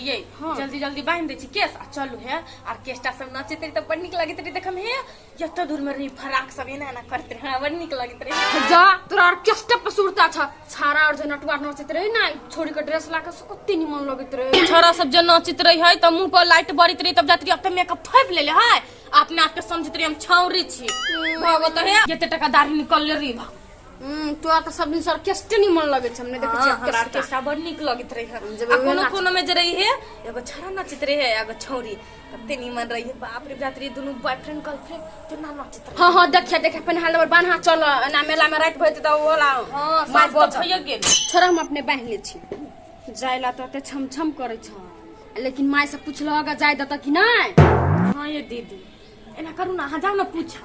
ये जल्दी जल्दी बांध दे छी केस आ चलू है ऑर्केस्ट्रा सब नाचे तेरी तो बड़ निक लागत रे देखम हे यत्तो दूर में रही फराक सब एना एना करते रहे बड़ निक लागत रे जा तोरा ऑर्केस्ट्रा पर सुरता छ छारा और जनटवा नाचत रहे ना छोड़ी के ड्रेस लाके कते निमन लगत रहे छोरा सब जो नाचित रही है त मुंह पर लाइट बरित रही तब जात रही अब त मेकअप थैप ले है अपने आप के समझत रही हम छौरी छी भागो त है केते टका दाढ़ी निकल ले री तोरा तो सब दिन ऑर्केस्ट्रा निमन लगे छ हमने देखे छी ऑर्केस्ट्रा बड़ निक लगत रही है कोनो कोनो में जे रही है एगो छोरा नाचित रही है एगो छौरी कते निमन रही है बाप रे रात्रि दोनों बॉयफ्रेंड गर्लफ्रेंड तो ना नाचित रही हां देखे अपन हाल बान्हा चल ना मेला में रात भइते त होला हां सास तो भइए गेल छोरा हम अपने बांध ले छी जायला तो ते छम छम करे छ लेकिन माय से पूछलगा जाय दत कि नहीं हां ये दीदी एना करू ना जाओ ना पूछा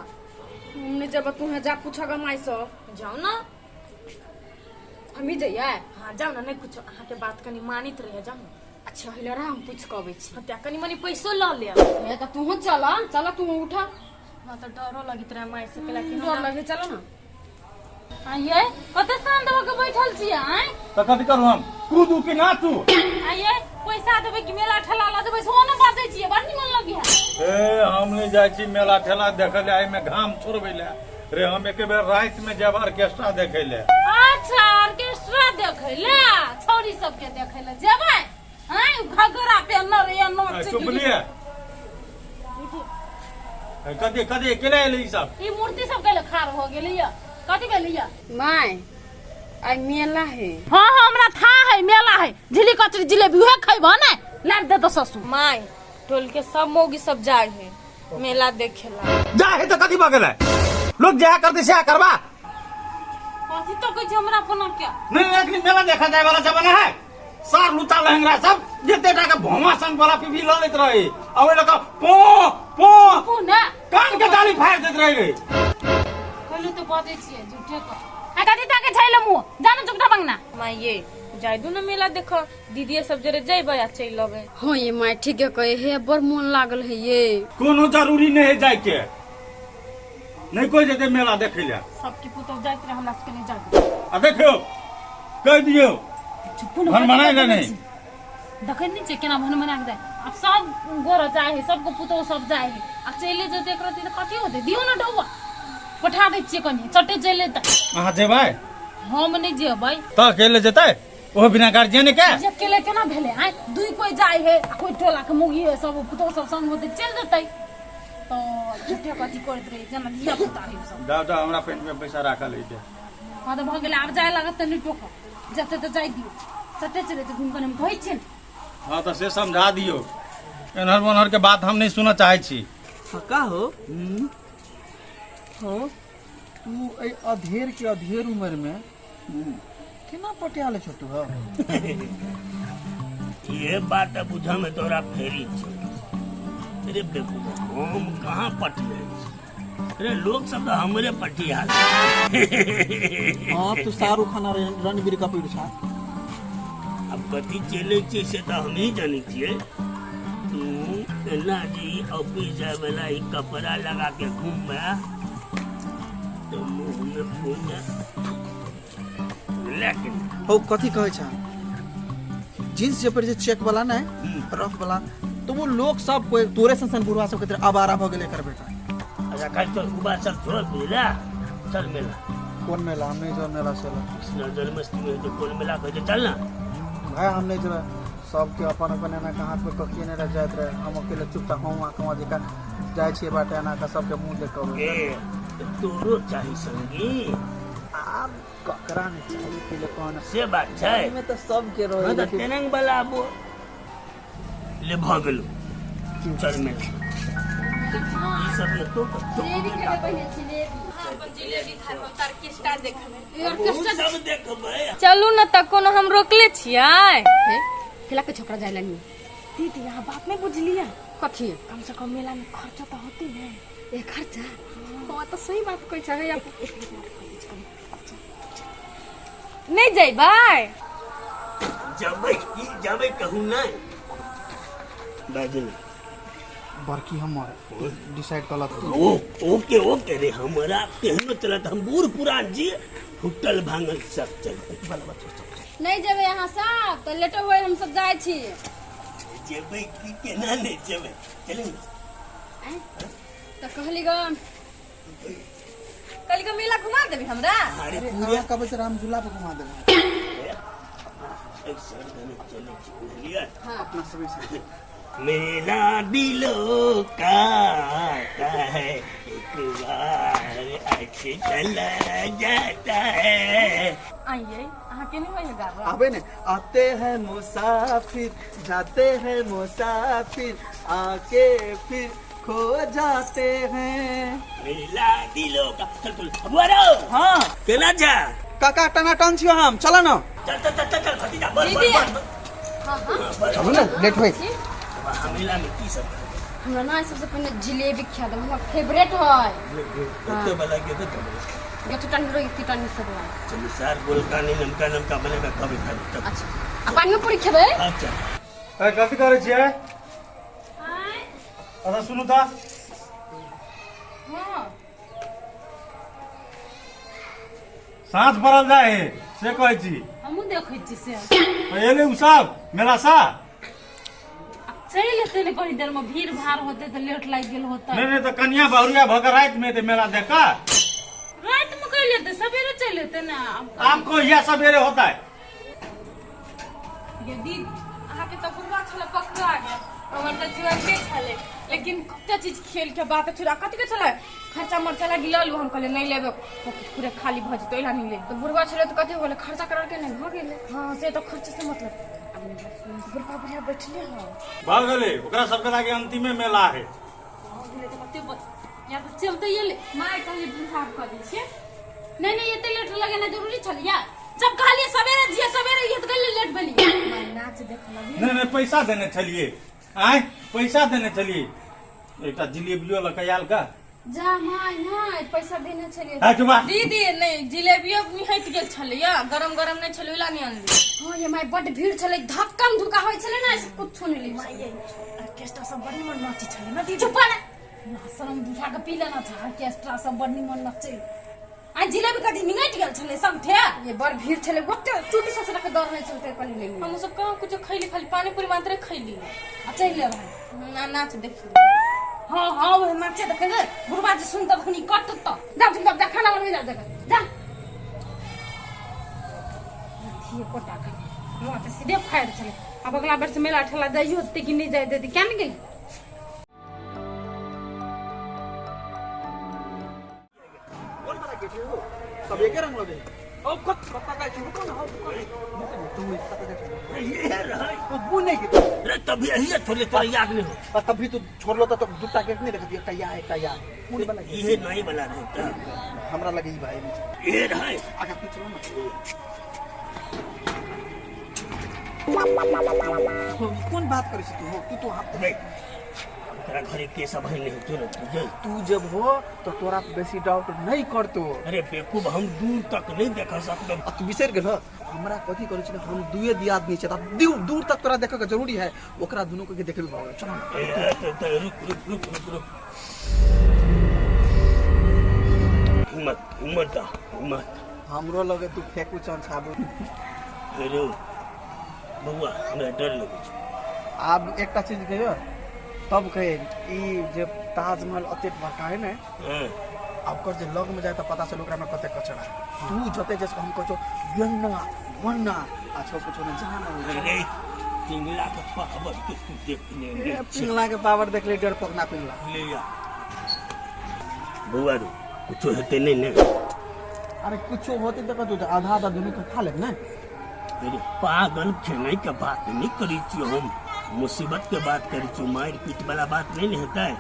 हमने जब तू जा पूछगा माय से जाओ ना हम ही जइया हां जाओ ना नहीं कुछ अहाँ के बात कनी मानित रहे जाओ ना अच्छा हिलरा हम पूछ कबे छी हत्या कनी मनी पैसो ल ले हे त तू चला तू उठा ना तो डरो लगित रहे माय से केला कि डर लगे चला ना आइए कते शांत हो के बैठल छी आय त कथि करू हम कूदू कि नाचू आइए पैसा देबे कि मेला ठेला ला देबे सोना बाजै छी बड़ निमन लगी है ए हम नहीं जाय छी मेला ठेला देखे ले आई में घाम छोड़बे ले रे हम एक बेर रात में जब ऑर्केस्ट्रा देखे ले अच्छा ऑर्केस्ट्रा देखे ले छौरी सब के देखे ले जेबै हां घगरा पे न रे नाच चुप लिए कदे कदे केले ले ई सब ई मूर्ति सब के खार हो गेलै या कथि के लिया माय आई मेला है हां हमरा था है मेला है झिली कचरी जिलेबी है खइबो ना ला दे तो ससु माय टोल के सब मौगी सब जाए है मेला देखेला जा है त कथि बगल है लोग जा करते से करबा कथि तो कह छी हमरा कोनो क्या नहीं लेकिन मेला देखा जाए वाला जमाना है सार लुटा लहंगरा सब जेते टाका भोमा संग वाला पीपी ल लेत रहे अब लोग पो पो पो ना कान के डाली फाड़ देत रहे कहलु तो बाते छी झूठे को आ कथि ताके छैले मु जानो चुपटा बंगना माय ये जाय दू ना मेला देखो दीदी सब जरे जइबे आ चल लबे हां ये माय ठीक है कहे हे बड़ मन लागल है ये कोनो जरूरी नहीं है जाय के नहीं कोई जते मेला देखे ले सबकी पुतौ जाइत रहे हमरा के नहीं जाबे आ देखियो कह दियो भन मनाई ले नहीं देखै नहीं छै केना भन मना के जाय अब सब गोर जाय है सबको पुतौ सब जाय है आ चले जो देख रहती त कथि होते दियो ना डौवा पठा दे छिए कनी चटे चले त अहाँ जेबै हम नहीं जेबै त अकेले जेतै ओ बिना गार्जियन के जे अकेले केना भेले आय दुई कोई जाय है आ कोई टोला के मुगी है सब पुतौ सब संग होते चल जतै तो झूठे कथि करत रहे जना दिया पुता है सब दादा हमरा पेट में पैसा राखल है के हां तो भ गेले आब जाय लागत त नहीं टोक जते तो जाय दियो चटे चले तो घूम कने कहै छै हां तो से समझा दियो एनहर मनहर के बात हम नहीं सुनना चाहे छी का हो हो तू अधेर के अधेर उम्र में केना पटियाले छोटू हो ये बात बुझा में तोरा फेरी छै अरे बेकू हम कहाँ पटिए अरे लोग सब तो हमरे पटिया हां तू शाहरुख खान और रणबीर कपूर छा अब कथी चले छी से तो हम ही जानी छिए तू एना जी ऑफिस जाए वाला ई कपड़ा लगा के घूम तो मुंह में फूल लेकिन हो कथी कहै छा जींस जे पर जे चेक वाला ना रफ वाला तो वो लोग सब कोई तोरे संसन बुढ़वा सब के तरह आवारा भ गेले कर बेटा अच्छा कल तो कुबा सब छोड़ बुझला चल मेला कौन मेला हमने जो मेला चला कृष्ण जन्माष्टमी में जो कौन मेला कहते चल ना भाई हमने जो सबके अपन अपन ना कहां पे ककिए ने रह जात रहे हम अकेले चुपचाप हम कहां जे का जाय छी बाटे ना का सबके मुंह देखब ए तोरो चाही संगी आप ककरा ने चाहिए पहले कौन से बात छै में तो सब के रहो हां तो तेरंग वाला बो ले भागलो चल मेला ई सब ले तो जिलेबी के पहले जिलेबी अपन जिलेबी खाए हम ऑर्केस्ट्रा देखबे ये ऑर्केस्ट्रा सब देखबै चलू ना त कोनो हम रोकले छियै केला के छोकरा जायला नहीं दीदी यहाँ बात नहीं बुझलिए कथी कम से कम मेला में खर्चा तो होती है ए खर्चा हां तो सही बात कहै छै या नहीं जइबै जबै कहूं नहीं बाजल बरकी हमर डिसाइड कला ओ ओके ओके रे हमरा केहनो चलत हम बूढ़ पुरान जी होटल भांगल सब चलते नहीं जेबे यहाँ सब तो लेटो हुए हम सब जाय छी जेबे की केना नहीं जेबे चले हैं? तो कहली ग मेला घुमा देबी हमरा। अरे अरे पूरे कहाँ कब से राम झूला पे घुमा देना एक सर चले बुझलिए हाँ अपना सभी से मेला दिलों का आता है एक बार ऐसे चला जाता है। आइए अहाँ के नहीं होइए गाबा आबे ने आते हैं मुसाफिर जाते हैं मुसाफिर आके फिर खो जाते हैं। मेला दिलों का चल चल अबुआरो हाँ केना जा काका टनाटन छियो हम चलो ना चल चल चल चल भतीजा बस दीदी। बस हाँ हाँ चलो ना लेट होई मेला में की सब हमरा ना सबसे पहले जिलेबी खिया दे, हमरा फेवरेट है। तो बला के तो ये तो टन रोई टन सब है। चल सार गोलका नहीं नमका नमका बनेगा कभी खा तब अच्छा आ पानी में पूरी खेबे। अच्छा ए कथी करे छियै अच्छा सुनू त हाँ साँझ पड़ल जाए है से कहै छी हमहूँ देखै छी से एले उ सब मेला सा चलि एतै ने कनी देर में भीड़ भाड़ होते तो लेट लागि गेल होता नहीं तो कन्या बहुरिया भकर रात में ते मेला देखा रात में कह लेते सवेरे चल एतै ना आपको यह सवेरे होता है ये दीदी अहाँ के तो बुढ़वा छले पकड़ा गया हमर तो जीवन छले लेकिन कते चीज खेल के बात छुरा कथि के छले खर्चा मरचा लगी ललू हम कहले नहीं लेबे पॉकेट पूरे खाली भ जतो एला नहीं ले तो बुढ़वा छले तो कथि बोले खर्चा करा के नहीं भ गेले। हां से तो खर्च से मतलब बुढ़वा बुढ़िया बैठले हां भाग गेले ओकरा सबके लागे अंतिमे मेला है बोले तो कते बस या तो चलते ये ले माय कहले बुढ़ा कर दी छे नहीं ये तो लेट लगे ना जरूरी छलिया जब कहलिए सवेरे जिया सवेरे ये तो कहले लेट बनी मैं नाच देख लगी नहीं पैसा देने चलिए आए पैसा देने चलिए एक जिलेबियो लकयाल का जा माय ना पैसा देने छलिए। है चुमा दीदी नहीं जिलेबियो हट गेल छलिया गरम गरम नहीं छलै ला नहीं आनली हां ये माय बड भीड़ छले धक्कम धुका होय छले ना ऐसे कुछ सुन ली। ऑर्केस्ट्रा सब बड़ निमन नाची छलै ना दीदी चुप ना शरम बुझा के पी लेना था ऑर्केस्ट्रा सब बड़ निमन नाचे आ जिलेबी कथि निगट गेल छलै सब थे ये बड़ भीड़ छले गोटे चूटी ससुरा के दौड़ नहीं चलते कनी ले हम सब कहां कुछ खैली खाली पानी पूरी मात्र खैली आ चल ले भाई ना नाच देखी हां हां वो नाचे देखेंगे बुढ़वा जी सुन तब खुनी कट तो जा तुम तब खाना बनवे जा जा ये कोटा का हम तो सीधे फाड़ चले अब अगला बार से मेला ठेला जाइयो ते कि नहीं जाए देती क्या नहीं गई सब एक रंग लगे ओ कत पता का छुटो ना तू ये रहा तो बू नहीं की अरे तभी यही थोड़े तोरा याद नहीं हो पर तभी तो छोड़ लो तो दो पैकेट नहीं रख दिया कया पूरी बना ये नहीं बना रहता हमरा लगे ई भाई ये रहा आगे पीछे चलो ना कौन बात करे तू हो तू तो हाथ तेरा घरे के सब है नहीं तुरंत तुझे तू जब हो तो तोरा बेसी डाउट नहीं करतो अरे बेवकूफ हम दूर तक नहीं देखा सकते तू बिसर गेल हमरा कथी करे छै हम दुए दियाद नहीं छै दूर दूर तक तोरा देखे के जरूरी है ओकरा दोनों के देखे भाव चल रुक रुक रुक रुक रुक हिम्मत हिम्मत दा हिम्मत हमरो लगे तू फेकू चन छाबू अरे बउआ हमरा डर लगे छै आब एकटा चीज कहियो तब कहे ई जे ताजमहल अतेक बड़का है ना अब कर जे लग में जाए तो पता चल ओकरा में कते कचरा है तू जते जैसे हम कहो वन्ना वन्ना अच्छा कुछ नहीं जाना अरे पिंगला के पावर के तू देख ले पिंगला के पावर देख ले डर पकना पिंगला ले या बउआ रो कुछ हेते नहीं ने अरे कुछ होते तो तू आधा आधा दोनों को खा ले ना अरे पागल खेने के बात नहीं करी छी हम मुसीबत के बात करी छी मार पीट वाला बात नहीं होता है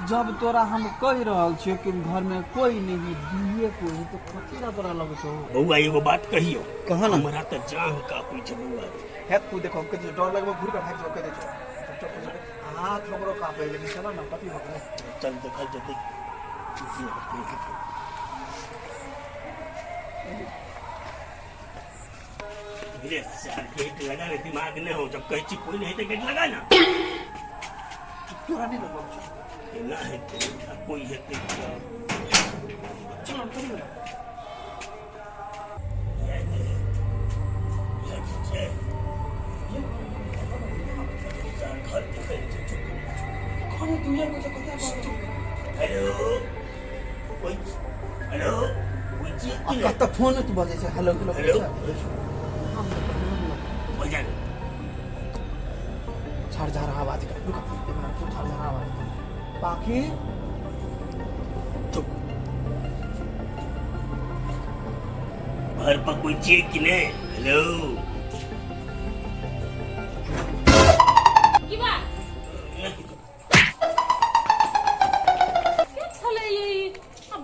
जब तोरा हम कह रहल छियो कि घर में कोई नहीं दिए कोई तो कथीरा तोरा लगे छो बउआ एगो बात कहियो कहा ना हमरा त जान का पूछ बउआ है तू देखो हमके जो डर लगबो घुर के भाग जो कह दे छो हाथ हमरो कापे लेकिन चलो ना कथी हो गए चल देखल जते मेरे सार गेट लगा रे दिमाग नहीं हो जब कहीं ची कोई नहीं तो गेट लगा ना तोरा नहीं लगबो ना है तो कोई है तो चलो हम करी अरे तू ये कुछ पता है हेलो कोई हेलो कोई चीज की कत फोन तू बजे छे हेलो हेलो हेलो बजा छाड़ जा रहा आवाज का रुक छाड़ जा रहा आवाज पाखी चुप घर पर कोई चीज की नहीं हेलो की बा के छले ये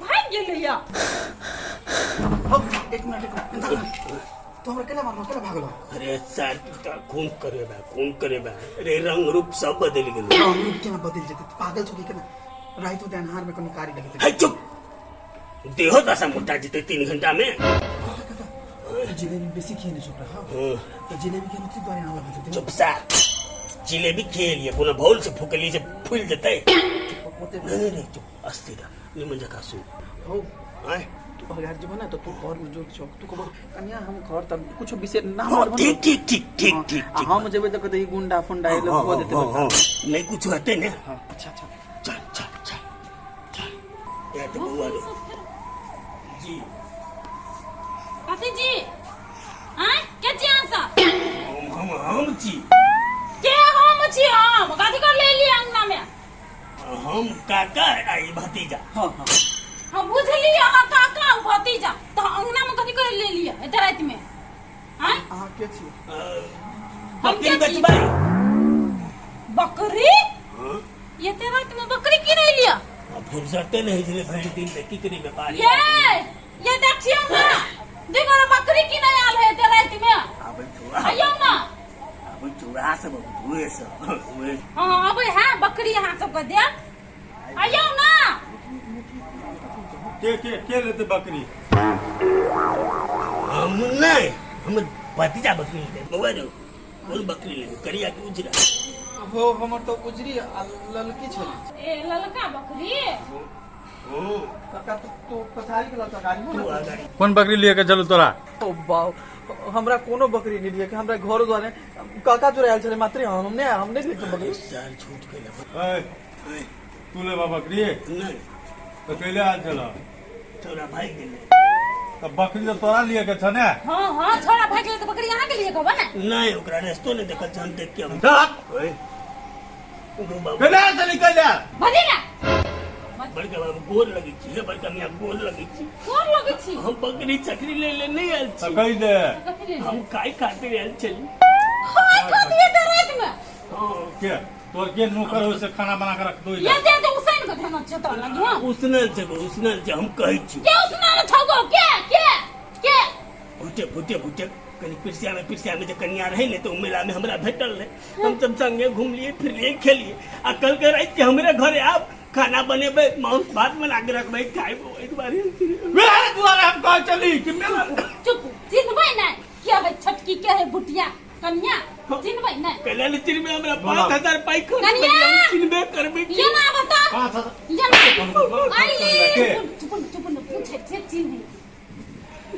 भाग गेले या हो एक मिनट तो हमरा केला मारलो केला भागलो अरे सर का खून करेबा अरे रंग रूप सब बदल गेल रूप केना बदल जेते पागल छोकी केना राइतो ध्यान हार में कोनी कारी लगे है चुप देहो दशा मोटा जीते 3 घंटा में जिलेबी बेसी खेने छोकरा हां तो जिलेबी के नुक्ति द्वारा ना लगे चुप सर जिलेबी खेलिए पुनः भौल से फुकली से फूल देते नहीं चुप अस्थिर निमन जका सु हो आए तू घर जब ना तो तू घर में जो छो तू को कन्या हम घर तब कुछ विषय ना मार ठीक हम जेबे तो कते गुंडा फंडा ए लोग को देते नहीं कुछ होते ना अच्छा चल ये तो बुआ जी कथी जी हां के जी आसा हम जी के हम छी हम कथी कर ले लिया अंगना में हम काका आई भतीजा हां हम बुझली अहाँ काका भतीजा तो अंगना में कथी कर ले लिया एते रात में हां आ के छी बकरी बचबाई बकरी ये ते रात में बकरी की नहीं लिया फुर्सते नहीं इसलिए भर दिन की करी व्यापारी ये देखियो ना देखो ना बकरी की नहीं आल है ते रात में अब छुआ आइयो ना अब छुआ सब हुए सब हां अब है बकरी यहां सब को दे आइयो ना के लेते बकरी हम नहीं हम भतीजा बकरी ले बउआ जो कौन बकरी ले करिया के उजरा हो हमर तो उजरी ललकी छली ए ललका बकरी काका तो पथारी के ललका गाड़ी तू हो आ गाड़ी कौन बकरी लेके चलू तोरा ओ बाव हमरा कोनो बकरी नहीं लिए कि हमरा घर द्वारे काका चुरायल छले मात्र हमने लिए बकरी साल छूट गए तू ले बकरी नहीं तो कैले आल चला तोरा भाई गेले तो बकरी तो तोरा लिए के छने हां छोड़ा भाग ले तो बकरी यहां के लिए कहबा ना नहीं ओकरा रेस्तो ने देखल हम देख के हम ओए बाबू कैले से निकल जा भजी ना बड़का बाबू गोर लगी छी बड़का मियां गोर लगी छी कोन लगे छी हम बकरी चकरी ले नहीं आयल तो छी कह दे कथी ले हम काय खातिर आयल चली खाए खा दिए ते रात में के तोर के नौकर हो से खाना बना के रख दो ये दे दे उसन को धन चतो लगी हां उसने से हम कहै छी के उसना ने छगो के फुटे कनी पिरसिया में जो कन्या रहे ने तो मेला में हमरा भेटल रहे हम सब संगे घूम लिए फिर लिए खेलिए आ कल के रात के हमरे घरे आप खाना बनेबे मांस भात बना के रखबे खाइबो एक बार मेरे द्वारा हम कह चली कि मेरा चुप चिन्हबै ना क्या है छटकी के है बुटिया कन्या चिन्हबै ना कल्याण चिर में हमरा 5000 पाई खर्च कन्या! करिए हम चिन्हबे करबे ये ना बता 5,000 ये ना आइले चुप न पूछे से चिन्ह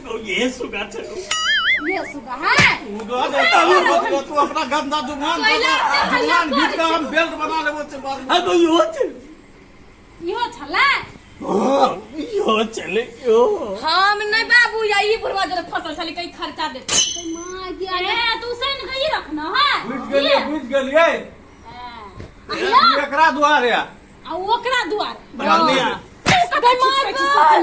तो ये सुगा चलो ये सुगा है उधर देता हूं तू अपना गंदा जुबान गीत का हम बेल्ट बना लेबो से बाद हां तो यो चल यो छला हां यो चले यो हम नहीं बाबू या ई बुढ़वा जरे फसल छले कई खर्चा दे मां के ए तू सैन कही रखना है बुझ गेलिए एकरा द्वार है आ ओकरा द्वार बढ़िया कदे मार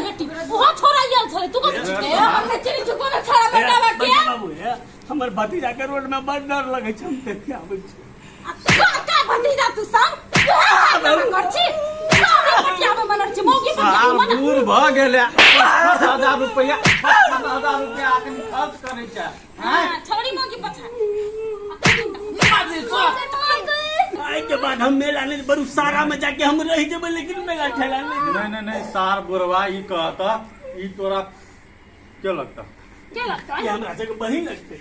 बेटी वो छोरा याल छले तू कथि छिटे हमने चली चुको ना छोरा बतावा के बाबू है हमर भतीजा के रोड में बड़ डर लगे छै हम देख के आबै छी का भतीजा तू सब कर छी पटिया में मनर छी मौगी सार पटिया दूर भ गेले 50,000 रुपया 50,000 रुपया आदमी खर्च करे छै हां छोड़ी मौगी पछा आई के बाद हम मेला नहीं बड़ू सारा में जाके हम रह जेबे लेकिन मेला ठेला नहीं सार बुरवा ई कहता ई तोरा क्या लगता क्या लगता ये है हमरा से बहिन लगते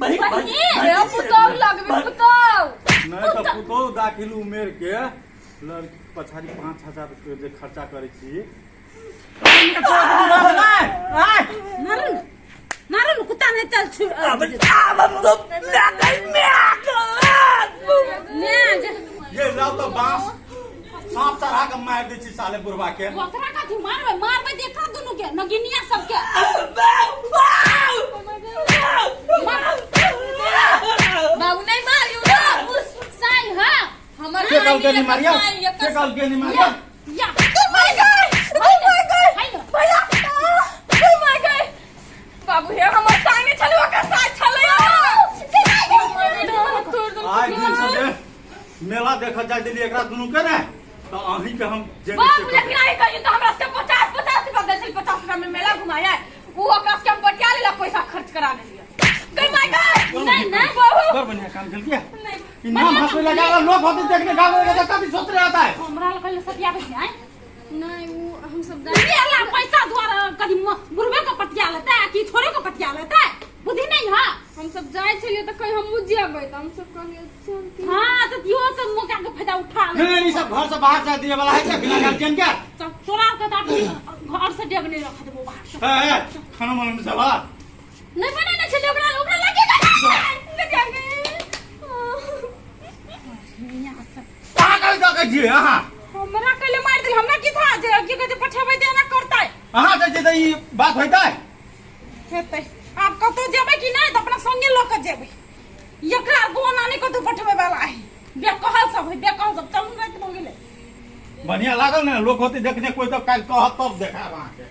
बहिन ये पुतौ लगबे पुतौ नहीं तो पुतो दाखिल उमेर के लड़की पछाड़ी 5,000 रुपया जे खर्चा करे छी नारन कुत्ता ने चल छु अब हम तो ले ये लाओ तो बांस सांप चढ़ा के मार दी छी साले बुढ़वा के ओकरा का तू मारबे देखा दुनु के नगिनिया सबके बाबू नहीं मारियो ना उस साई हां हमर के कल के नहीं मारिया के कल के नहीं मारिया या my God oh my God भैया ओ माय गॉड बाबू हे हमर संगे छलवा के साथ छलै आज दिन से जे मेला देख जाय दिली एकरा दुनु के ने तो अही के हम जे बाबू लेकिन आई कहियो तो हमरा से 50 रुपया दे चल 50 रुपया में मेला घुमाया वो ओकरा से हम बटिया लेला पैसा खर्च करा लेलिए गई माय गॉड नहीं बाबू कर बढ़िया काम चल गया कि नाम हंसने लगा लोग होते देखने गावे का कभी सोच रहा था हमरा लग सतिया के आए नहीं वो हम सब ये पैसा द्वारा कदी बुढ़वे का पटिया लेता है कि छोरे का पटिया लेता है बुद्धि नहीं है हम सब जाय छलिए त कहीं हम जेबै त हम सब कहलिए चलती हां तो यो सब मौका के फायदा उठा ले नहीं सब घर से बाहर जा दिए वाला है क्या बिना गार्जियन क्या तोरा के दाट घर से डेग नहीं रख देबो बाहर से है खाना बनाने से वाला नहीं बने ना चले ओकरा लगे लगा गए पागल का जी हां हमरा कले मार दिल हमरा की था जे की कहते पठेबै देना करतै हां जे ई बात होइता है हेतै आप कतो जेबै कि नहीं तो अपना संगे लोग के जेबै एकरा गोना नहीं कतो पठेबै वाला है बेकहल सब है बेकहल सब चलू नहीं तो गेले बढ़िया लागल ना लोग होते देखने कोई तो काल कहत तब देखा वहां के